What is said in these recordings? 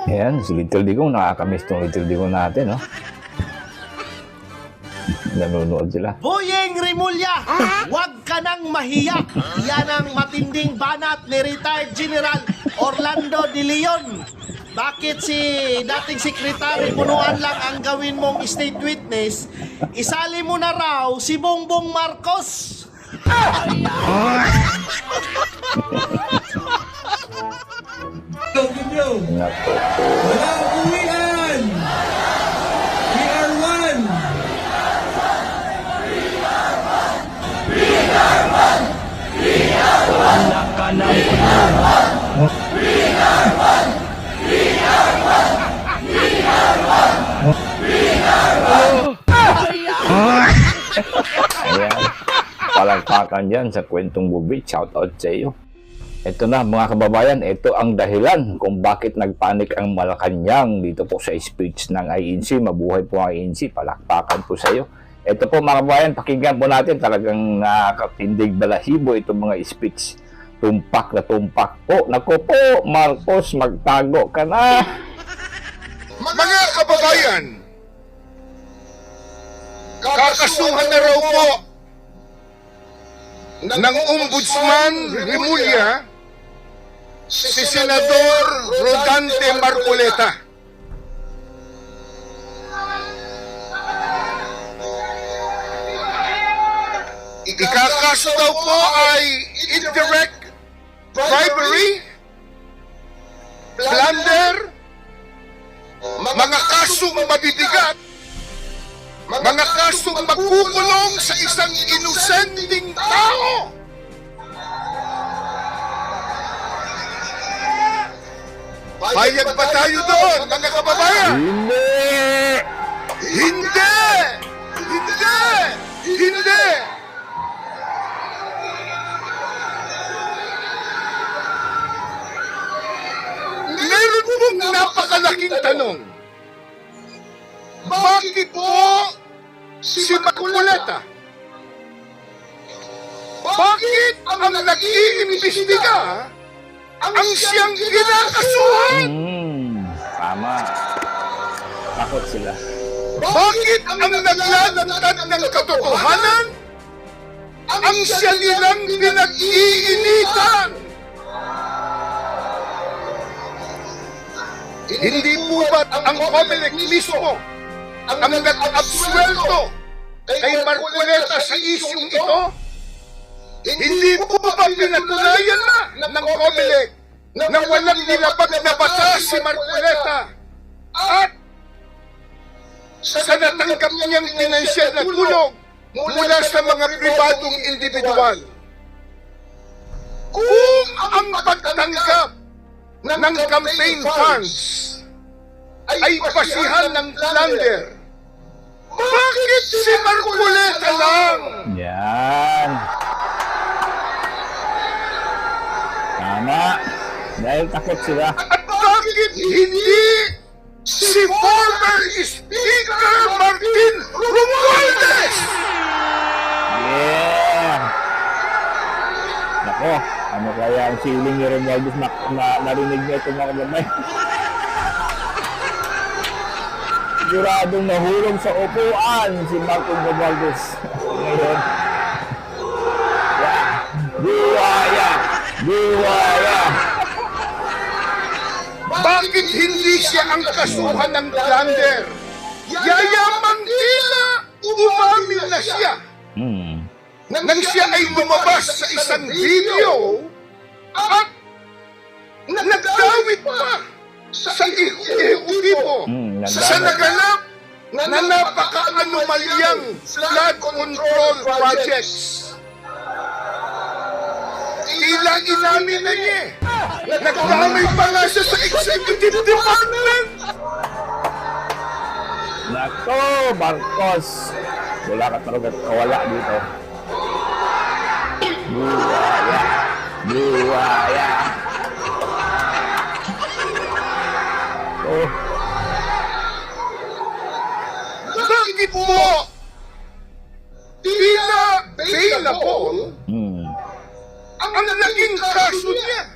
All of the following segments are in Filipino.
Ayan, si Little Digong, nakakamiss tong Little Digong natin, no? Nanonood sila. Boyeng Rimulya, huwag ka nang mahiya. Yan ang matinding banat ni retired General Orlando De Leon. Bakit si dating sekretary punuan lang ang gawin mong state witness? Isali mo na raw si Bongbong Marcos. Nako. Walang uwian! We are one! Ayan. Palagpakan dyan sa kwentong bubi. Shout out sa iyo. Ito na mga kababayan, ito ang dahilan kung bakit nagpanik ang Malacanang dito po sa speech ng INC. Mabuhay po ang INC. Palakpakan po sa iyo. Ito po mga kababayan, pakinggan po natin. Talagang nakakatindig balahibo itong mga speech. Tumpak na tumpak po. Naku po, Marcos, magtago ka na. Mga kababayan, kakasuhan na raw po ng Ombudsman Rimulya si Senador Rodante Marcoleta. Ikakaso daw po ay indirect bribery, plunder, mga kasong mabibigat, mga kasong magkukulong sa isang inosenteng tao. Payag ba tayo doon, mga kababayan? Hindi! Hindi! Hindi! Hindi! Meron pong napakalaking tanong. Bakit po si Marcoleta? Bakit ang nag-iimbestiga ang siyang kinakasuhan? Tama. Takot sila. Bakit ang naglalantad ng katotohanan ang siya nilang pinag-iinitan? Hindi po ba't ang Comelec mismo ang nag-absuelto kay Marcoleta sa isyong ito? Hindi po ba pinatunayan na ng Comelec na walang nilabag na batas si Marcoleta at sa natanggap niyang pinansyal na tulong mula sa mga pribadong individual? Kung ang pagtanggap ng campaign funds ay basihan ng plunder, bakit si Marcoleta lang? Yan. Tama. Dahil takot sila. At bakit hindi si former Speaker Martin Romualdez? Yeah! Nako, ano kaya ang siling ni Romualdez na narinig niya itong mga kamay? Siguradong nahulog sa upuan si Martin Romualdez. Ngayon. Yeah. Buwaya! Buwaya! Bakit hindi siya ang kasuhan ng plunder? Yayamang tila umamin na siya nang siya ay lumabas sa isang video at nagdawit pa sa ehekutibo sa naganap na napaka-anomalyang flood control projects. Tila inamin na niya. Nagdamay pa nga siya sa executive department. Nako, Marcos! Wala ka talaga kawala dito. Buwaya! Buwaya! Oh. Bakit po tila bailable ang naging kaso niya?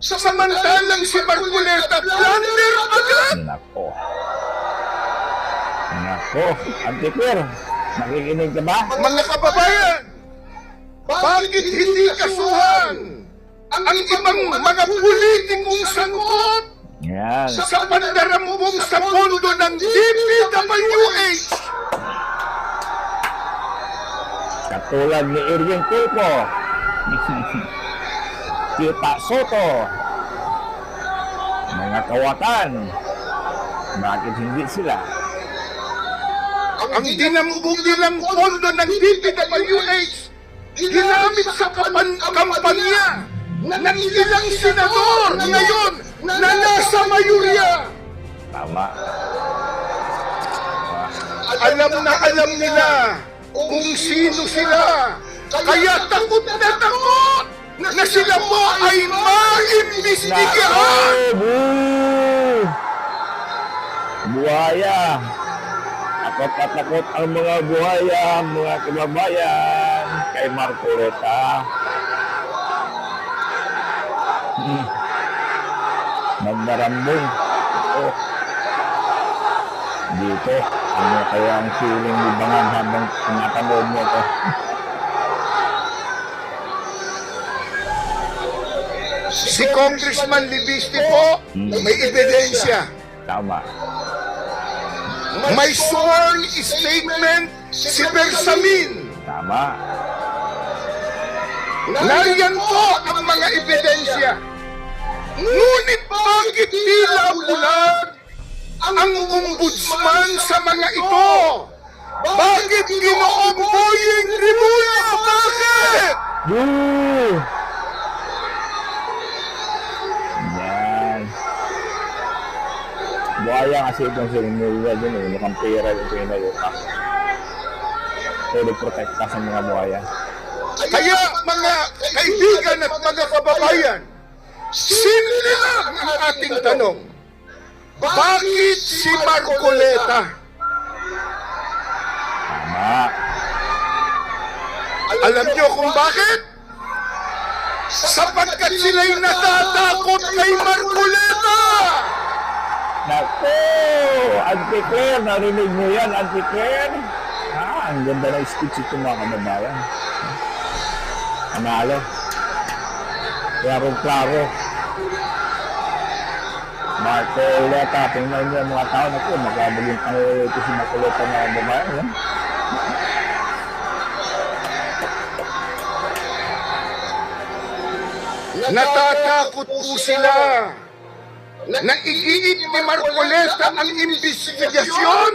Samantalang si Marcoleta, plunder agad! Nako. Nako. Antiquer, nakikinig ka ba? Mga kababayan, bakit hindi kasuhan ang ibang mga politikong sangkot Yan. sa pandarambong sa pondo ng DPWH? Katulad ni Irwin Tulfo. Kita Soto. Mga kawatan. Bakit hindi sila? Ang dinambong nilang pondo ng DPWH ginamit sa kampanya ng ilang senador ngayon na nasa mayurya. Tama. Alam nila kung sino sila. Kaya takot na sila po ay maimbestigahan. Boo! Buhaya. Takot na takot ang mga buhaya, mga kababayan, kay Marcoleta. Magdarambong. Oh. Dito, ano kaya ang feeling ni Bangan habang tinatanood mo ito? Si Congressman Libiste po, may ebidensya. Tama. May sworn statement si Bersamin. Tama. Nariyan po ang mga ebidensya. Ngunit bakit tila bulag ang ombudsman sa mga ito? Bakit Ginoong Boying Rimulya? Bakit? Boo! Yan. Buhaya kasi itong sinimula dun eh. Mukhang pera yung pinayuka. Pwede protekta sa mga buhaya. Kaya mga kaibigan at mga kababayan, simple lang ang ating tanong. Bakit si Marcoleta? Tama. Alam niyo kung bakit? Sapagkat sila'y natatakot kay Marcoleta! Naku! Auntie Claire, narinig mo yan, Auntie Claire? Ang ganda ng speech ito mga kababayan. Analo. Klaro-klaro. Marcoleta, tingnan niyo mga tao na po, magkabaging ito si Marcoleta na kababayan. Yan. Natatakot po sila na igiit ni Marcoleta ang investigasyon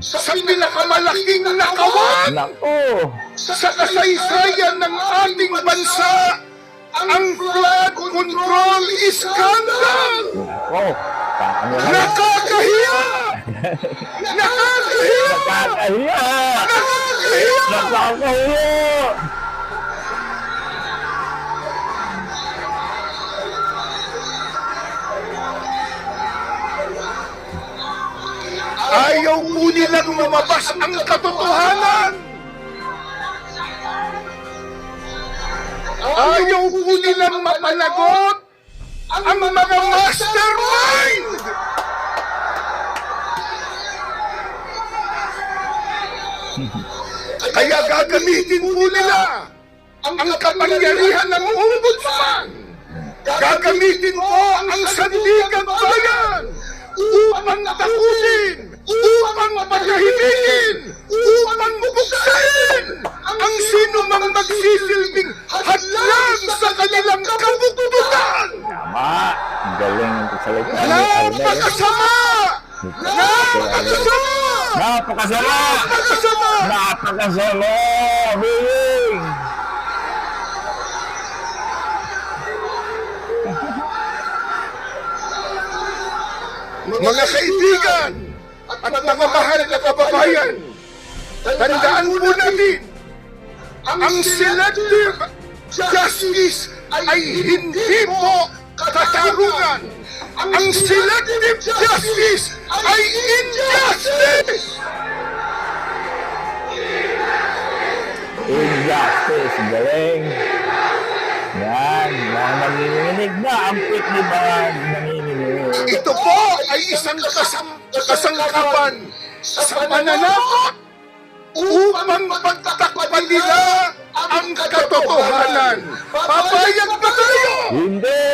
sa pinakamalaking nakawan Naku! sa kasaysayan ng ating bansa, ang flood control scandal. Naku! Ano na? Nakakahiya! Nakakahiya! Nakakahiya! Nakakahiya! Nakakahiya! Ayaw po nilang lumabas ang katotohanan. Ayaw po nilang mapanagot ang mga mastermind. Kaya gagamitin po nila ang kapangyarihan ng ombudsman. Gagamitin po ang sandigan bayan upang takutin, upang patahimikin, upang buksain ang sino mang magsisilbing hadlang sa kanilang kabuktutan. Tama! Ang galing ng pagsalita ni Arnel. Napakasama! Napakasama! Napakasama! Napakasama! Napakasama! Biling! Mga kaibigan at mga mahal na kababayan, tandaan po natin, ang selective justice ay hindi po katarungan. Ang selective justice ay injustice! Injustice! Galing! Yan! Mga nanginginig na ang pit ni mga nanginginig. Ito po ay isang kasangkapan sa pananakot upang pagtakpan nila ang katotohanan. Papayag ba kayo? Hindi!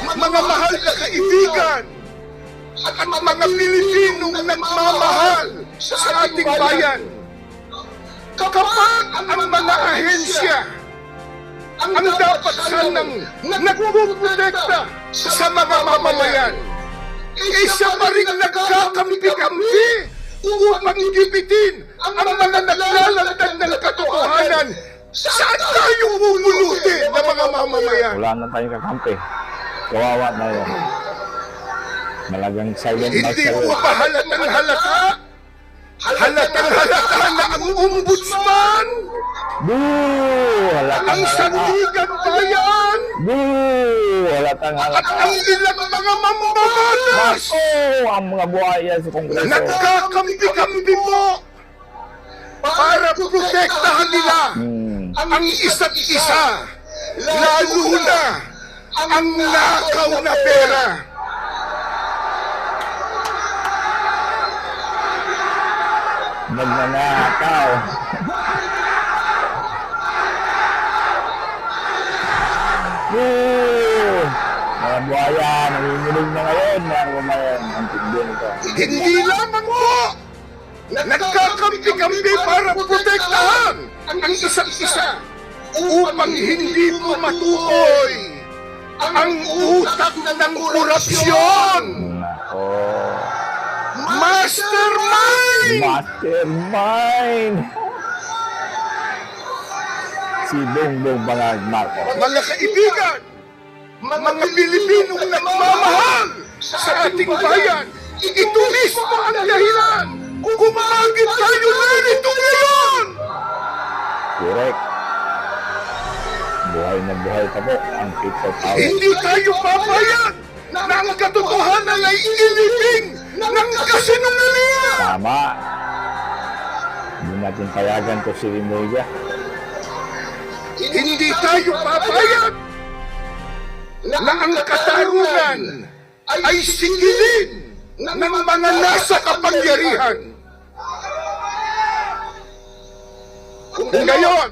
Mga mahal na kaibigan at mga Pilipinong nagmamahal sa ating bayan, kapag ang mga ahensya ang dapat sanang nagpuprotekta sa mga mamamayan, isa pa rin nagkakampi-kampi upang gibitin ang mga naglalantad ng katotohanan. Saan tayo bubuluti ng mga mamamayan? Wala na tayong kakampi. Kawawa na yun. Malagang silent Hindi martial mo law. ba halatang halata? Halatang halata na ang ombudsman, Boo! Halatang ang halata. sandigan bayan, Boo! Halatang at halata. ang ilang mga mambabatas Nako! Ang mga buhaya sa Kongreso. nagkakampi-kampi mo para protektahan nila ang isa't isa, lalo na ang nakaw na pera. Magnanakaw. Boo! Mga buhaya, nanginginig na ngayon. Mga kumayan, ang tigil nito. Hindi lamang po nagkakampi-kampi para protektahan ang isa't isa upang hindi po matukoy ang utak ng korupsyon. Nako. Mastermind! Mastermind! Si Bongbong Bangag Marcos. Mga kaibigan, mga Pilipinong nagmamahal sa ating bayan, ito mismo ang dahilan kung bakit tayo narito ngayon! Correct. Buhay na buhay pa po ang people power. Hindi tayo papayag na ang katotohanan ay ilibing ng kasinungalingan! Tama. Hindi natin payagan to si Remulla. Hindi tayo papayag na ang katarungan ay sigilin ng mga nasa kapangyarihan. Ngayon,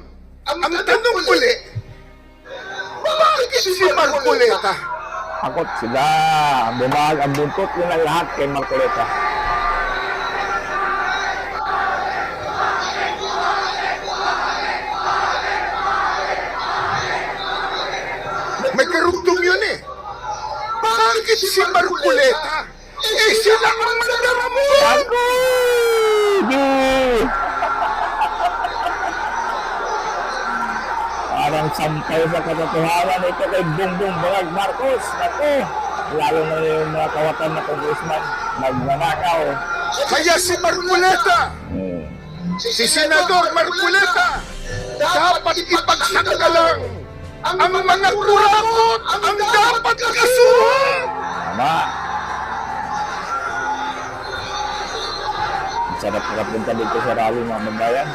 ang tanong uli, bakit si Marcoleta? Takot sila. Bumahag ang buntot nila lahat kay Marcoleta. May karugtong yun eh. Bakit si Marcoleta? Eh sila ang mandaramon! Ako! Di! Parang sampay sa katotohanan ito kay Bongbong Bangag Marcos. Ako! Lalo na yung mga kawatan na congressman. Magnanakaw. Kaya si Marcoleta, si Senador Marcoleta, dapat ipagsanggalang ang mga kurakot ang dapat kasuhan. Tama. Sarap nakapunta dito sa rally mga mambayan.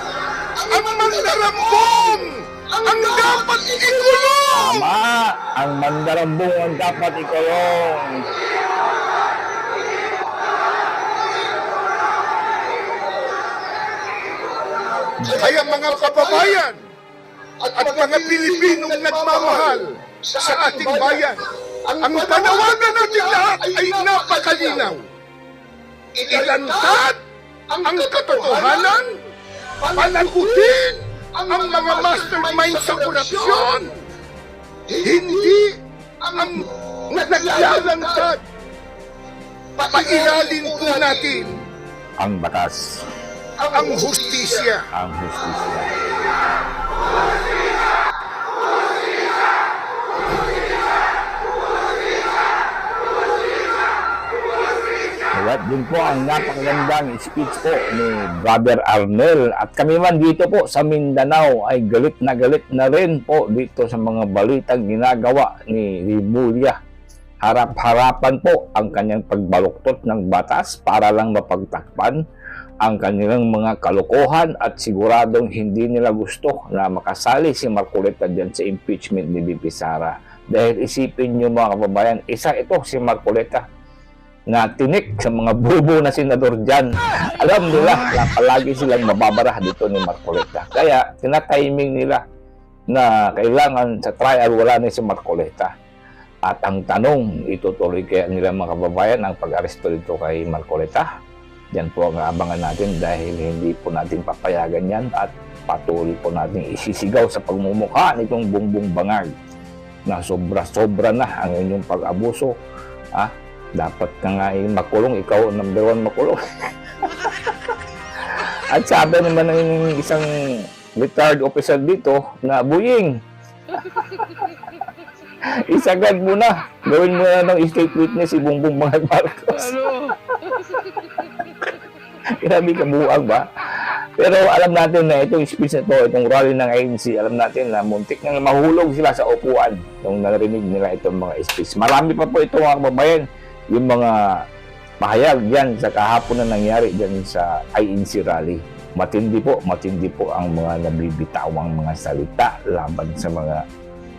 Ang mandarambong ang dapat ikulong. Tama. Ang mandarambong ang dapat ikulong. Kaya mga kababayan at mga Pilipinong nagmamahal sa ating bayan, ang panawagan natin lahat ay napakalinaw. Ilantad ang katotohanan, panagutin ang mga mastermind sa korupsyon, hindi ang naglalantad. Pailalin po natin Ang batas. ang hustisya. Ang justisya. At din po ang napakagandang speech po ni Brother Arnel. At kami man dito po sa Mindanao ay galit na rin po dito sa mga balitang ginagawa ni Remulla. Harap-harapan po ang kanyang pagbaluktot ng batas para lang mapagtakpan ang kanilang mga kalokohan at siguradong hindi nila gusto na makasali si Marcoleta dyan sa impeachment ni VP Sara. Dahil isipin nyo mga kababayan, isa ito si Marcoleta na tinik sa mga bubo na senador dyan. Alam nila na palagi silang mababara dito ni Marcoleta. Kaya tinatiming nila na kailangan sa trial wala na si Marcoleta. At ang tanong, itutuloy kaya nila mga kababayan ang pag-aresto dito kay Marcoleta? Yan po ang abangan natin dahil hindi po natin papayagan yan at patuloy po natin isisigaw sa pagmumukha nitong Bongbong Bangag na sobra-sobra na ang inyong pag-abuso. Dapat ka nga makulong, ikaw number 1 makulong. At sabi naman ng isang retired officer dito na buying, isagad mo na. Gawin mo na ng state witness si Bongbong Bangag Marcos. Grabe kabuang ba? Pero alam natin na itong speech na ito, itong rally ng ANC, alam natin na muntik nang mahulog sila sa upuan nung narinig nila itong mga speech. Marami pa po ito mga kababayan, yung mga pahayag yan sa kahapon na nangyari dyan sa ANC rally. Matindi po ang mga nabibitawang mga salita laban sa mga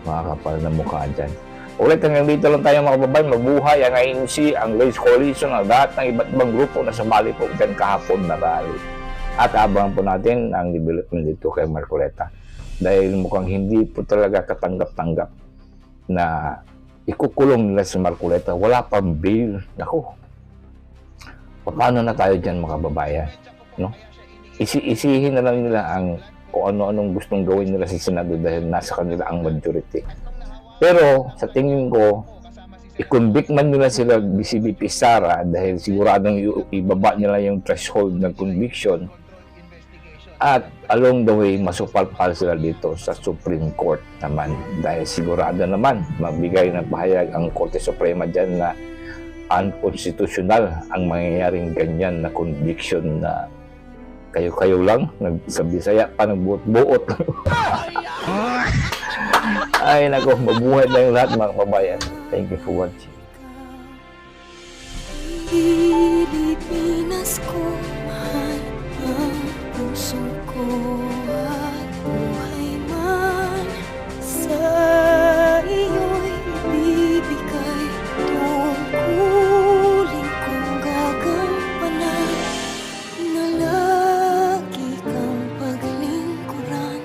kapal na mukha dyan. Ulit hanggang dito lang tayo mga kababayan. Mabuhay ang ANC, ang Race Coalition, ang lahat ng iba't ibang grupo na sumali po dyan kahapon na rally. At abangan po natin ang development dito kay Marcoleta. Dahil mukhang hindi po talaga katanggap-tanggap na ikukulong nila si Marcoleta. Wala pang bail. Naku, paano na tayo dyan mga kababayan? No? Isihin na lang nila ang kung ano-anong gustong gawin nila sa Senado dahil nasa kanila ang majority. Pero sa tingin ko, i-convict man nila sila si VP Sara dahil siguradong ibaba nila yung threshold ng conviction at along the way masupalpal sila dito sa Supreme Court naman dahil sigurado naman magbigay ng pahayag ang Korte Suprema dyan na unconstitutional ang mangyayaring ganyan na conviction na kayo-kayo lang, sa Bisaya pa nagbuot-buot. Ay nako, mabuhay na yung lahat mga kababayan. Thank you for watching. Pilipinas ko, mahal ang puso ko at buhay man sa iyo'y ibibigay. Tungkulin kong gagampanan na lagi kang paglingkuran.